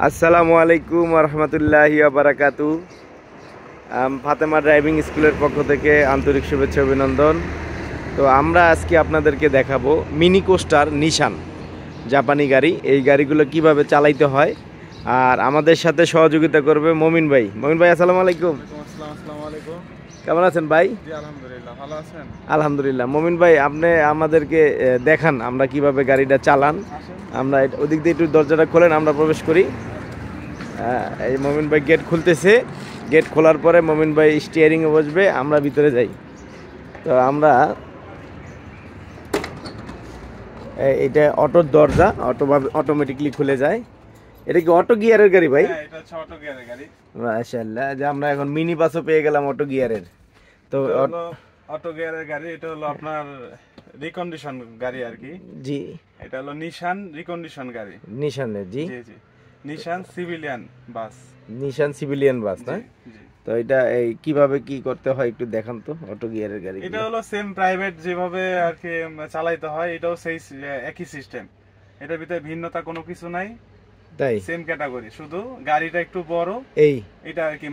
আসসালামু আলাইকুম রহমতুল্লাহি বারাকাতু। ফাতেমা ড্রাইভিং স্কুলের পক্ষ থেকে আন্তরিক শুভেচ্ছা অভিনন্দন। তো আমরা আজকে আপনাদেরকে দেখাবো মিনি কোস্টার নিশান জাপানি গাড়ি। এই গাড়িগুলো কিভাবে চালাইতে হয় আর আমাদের সাথে সহযোগিতা করবে মমিন ভাই। মমিন ভাই আসসালামু আলাইকুম। কেমন আছেন ভাই? আলহামদুলিল্লাহ, ভালো আছেন? আলহামদুলিল্লাহ। মমিন ভাই, আপনি আমাদেরকে দেখান আমরা কিভাবে গাড়িটা চালান। আমরা ওদিক দিয়ে একটু দরজাটা খোলেন, আমরা প্রবেশ করি। এই মমিন ভাই গেট খুলতেছে। গেট খোলার পরে মমিন ভাই স্টিয়ারিংয়ে বসবে, আমরা ভিতরে যাই। তো আমরা এটা অটোর দরজা অটোমেটিকলি খুলে যায়। এটা কি অটো গিয়ারের গাড়ি ভাই? হ্যাঁ, এটা হচ্ছে অটো গিয়ারের গাড়ি। মাশাআল্লাহ, যে আমরা এখন মিনি বাসও পেয়ে গেলাম অটো গিয়ারের। তো অটো গিয়ারের গাড়ি, এটা হলো আপনার রিকন্ডিশন গাড়ি আর কি। জি, এটা হলো নিশান রিকন্ডিশন গাড়ি। নিশানের? জি জি জি, নিশান সিভিলিয়ান বাস। নিশান সিভিলিয়ান বাস না? তো এটা এই কিভাবে কি করতে হয় একটু দেখান তো অটো গিয়ারের গাড়ি। এটা হলো সেম প্রাইভেট যেভাবে আর কি চালাইতে হয়, এটাও সেই একই সিস্টেম। এটার ভিতরে ভিন্নতা কোনো কিছু নাই, তাই সেম ক্যাটাগরি, শুধু গাড়িটা একটু বড়। এই এটা আর কি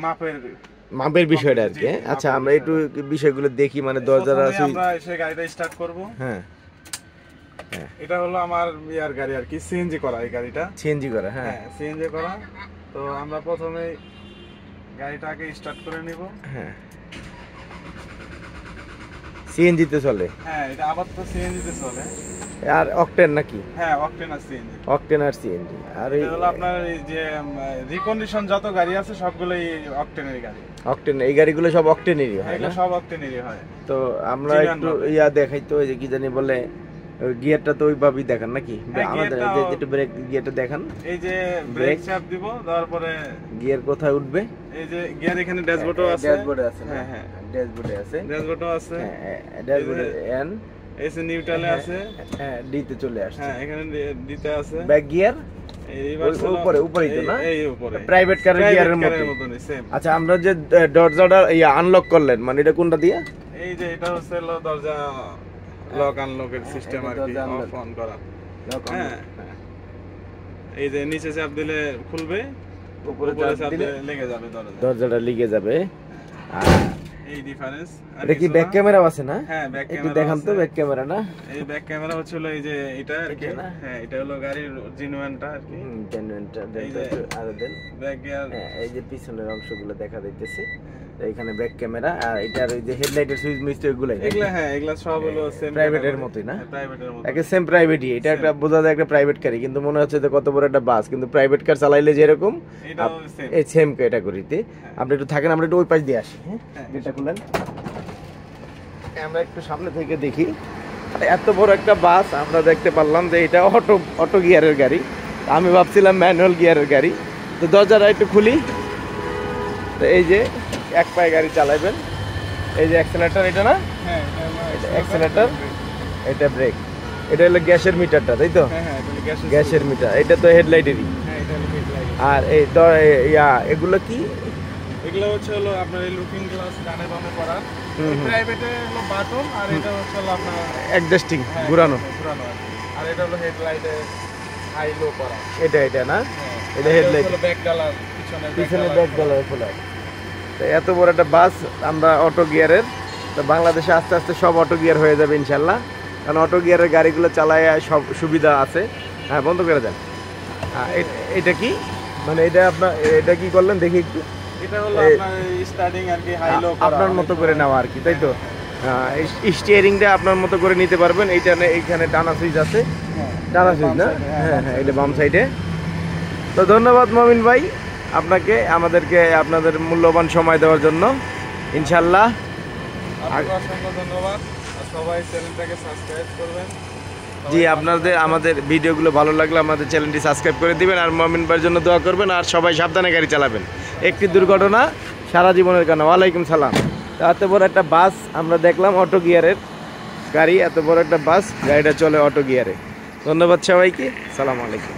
মাপের বিষয়টা আর কি। আচ্ছা, আমরা একটু বিষয়গুলো দেখি। মানে দরজাটা আছে, আমরা এসে গাড়িটা স্টার্ট করব। হ্যাঁ, এটা হলো আমার ইয়ার গাড়ি আর কি, সিএনজি করা। এই গাড়িটা সিএনজি করা? হ্যাঁ, সিএনজি করা। তো আমরা প্রথমে গাড়িটাকে স্টার্ট করে নিব। হ্যাঁ, সিএনজি তে চলে? হ্যাঁ, এটা আবার তো সিএনজি তে চলে। আর অকটেন নাকি? হ্যাঁ, অকটেন আর সিএনজি। অকটেন আর সিএনজি। আর এটা হলো আপনার এই যে রিকন্ডিশন যত গাড়ি আছে সবগুলোই অকটেনের গাড়ি। অকটেন, এই গাড়িগুলো সব অকটেনেরই হয় না? সব অকটেনেরই হয়। তো আমরা একটু দেখাই তো, এই যে কি জানি বলে, গিয়ারটা তো ওইভাবেই দেখান নাকি? আমাদের একটু ব্রেক গিয়ারটা দেখান। এই যে ব্রেক চাপ দিব, তারপরে গিয়ার কোথায় উঠবে? এই যে গিয়ার এখানে ড্যাশবোর্ডও আছে। ড্যাশবোর্ডে আছে? হ্যাঁ হ্যাঁ, ড্যাশবোর্ডে আছে। ড্যাশবোর্ডও আছে। হ্যাঁ, ড্যাশবোর্ডে এন এসে নিউট্রালে আছে। হ্যাঁ, ডি তে চলে আসছে। হ্যাঁ, এখানে দিতে আছে। ব্যাক গিয়ার উপরেই তো না? প্রাইভেট কারের গিয়ারের মতো। আচ্ছা, আমরা যে দরজাটা আনলক করলেন, মানে এটা কোনটা দিয়ে? এই যে এটা হচ্ছে দরজা লক আনলকের সিস্টেম আর কি, অফ অন করা। হ্যাঁ, এই যে নিচে চাপ দিলে খুলবে, উপরে চাপ দিলে লেগে যাবে দরজাটা লেগে যাবে। এই ডিফারেন্স। এটা কি ব্যাক ক্যামেরাও আছে না? হ্যাঁ, ব্যাক ক্যামেরা একটু দেখান তো ব্যাক ক্যামেরা। না, এই ব্যাক ক্যামেরা হচ্ছে এই যে এটা আর কি। হ্যাঁ, এটা হলো গাড়ির জেনুইনটা আর কি। জেনুইনটা আর দেন ব্যাক গিয়ার। এই যে পিছনের অংশগুলো দেখা যাইতেছে। এখানে ব্যাক ক্যামেরা, আর এটার ওই যে হেডলাইটের সুইচ মিস্ট এগুলাই। হ্যাঁ, এগুলা সব হলো সেম প্রাইভেটের মতোই না? প্রাইভেটের মতো, একে সেম প্রাইভেটই। এটা একটা বোঝা যায় একটা প্রাইভেট গাড়ি, কিন্তু মনে হচ্ছে যে কত বড় একটা বাস। কিন্তু প্রাইভেট কার চালাইলে যেরকম এই সেম ক্যাটাগরিতে। আপনি একটু থাকেন, আমরা একটু ওই পাশ দিয়ে আসি। হ্যাঁ, গেটটা খুলেন, আমরা একটু সামনে থেকে দেখি। এত বড় একটা বাস আমরা দেখতে পারলাম যে এটা অটো গিয়ারের গাড়ি। আমি ভাবছিলাম ম্যানুয়াল গিয়ারের গাড়ি। তো দরজাটা একটু খুলি। তো এই যে এক পায়ে গাড়ি চালাবেন, এই যে অ্যাক্সেলেটর, এটা না? হ্যাঁ, এটা অ্যাক্সেলেটর, এটা ব্রেক। এটা হলো গ্যাসের মিটারটা, তাই তো? হ্যাঁ, এটা গ্যাসের মিটার। এটা তো হেডলাইটেরই। হ্যাঁ, এটা হলো হেডলাইট। আর এই এগুলো কি? এগুলো হচ্ছে আপনার এই লুকিং গ্লাস ডানে বামে করা। প্রাইভেটে হলো বাটন, আর এটা হচ্ছে আপনার অ্যাডজাস্টিং, ঘোরানো। আর এটা হলো হেডলাইটে হাই লো করা। এটা না? এটা হেডলাইট, ব্যাক ডালার, পিছনে ব্যাক ডালার খোলা। তো এত বড় একটা বাস আমরা অটো গিয়ারের। তো বাংলাদেশে আস্তে আস্তে সব অটো গিয়ার হয়ে যাবে ইনশাল্লাহ, কারণ অটো গিয়ারের গাড়িগুলো চালায় সব সুবিধা আছে। হ্যাঁ, বন্ধ করে দেন। এটা কি মানে এটা আপনার, এটা কি করলেন দেখি একটু। এটা হলো আপনার স্টার্টিং আর কি, হাই লো করা, আপনার মতো করে নেওয়া আর কি, তাই তো? স্টিয়ারিংটা আপনার মতো করে নিতে পারবেন। এইখানে টানা সুইচ আছে, টানা সুইচ না? হ্যাঁ হ্যাঁ, এটা বাম সাইডে। তো ধন্যবাদ মমিন ভাই আপনাকে, আমাদেরকে আপনাদের মূল্যবান সময় দেওয়ার জন্য। ইনশাল্লাহ অসংখ্য ধন্যবাদ। সবাই চ্যানেলটাকে সাবস্ক্রাইব করবেন। জি, আমাদের ভিডিওগুলো ভালো লাগলে আমাদের চ্যানেলটি সাবস্ক্রাইব করে দিবেন, আর মমিন ভাইয়ের জন্য দোয়া করবেন, আর সবাই সাবধানে গাড়ি চালাবেন। একটি দুর্ঘটনা সারা জীবনের কারণে। ওয়ালাইকুম সালাম। এত বড় একটা বাস আমরা দেখলাম, অটো গিয়ারের গাড়ি। এত বড় একটা বাস, গাড়িটা চলে অটো গিয়ারে। ধন্যবাদ সবাইকে, সালাম আলাইকুম।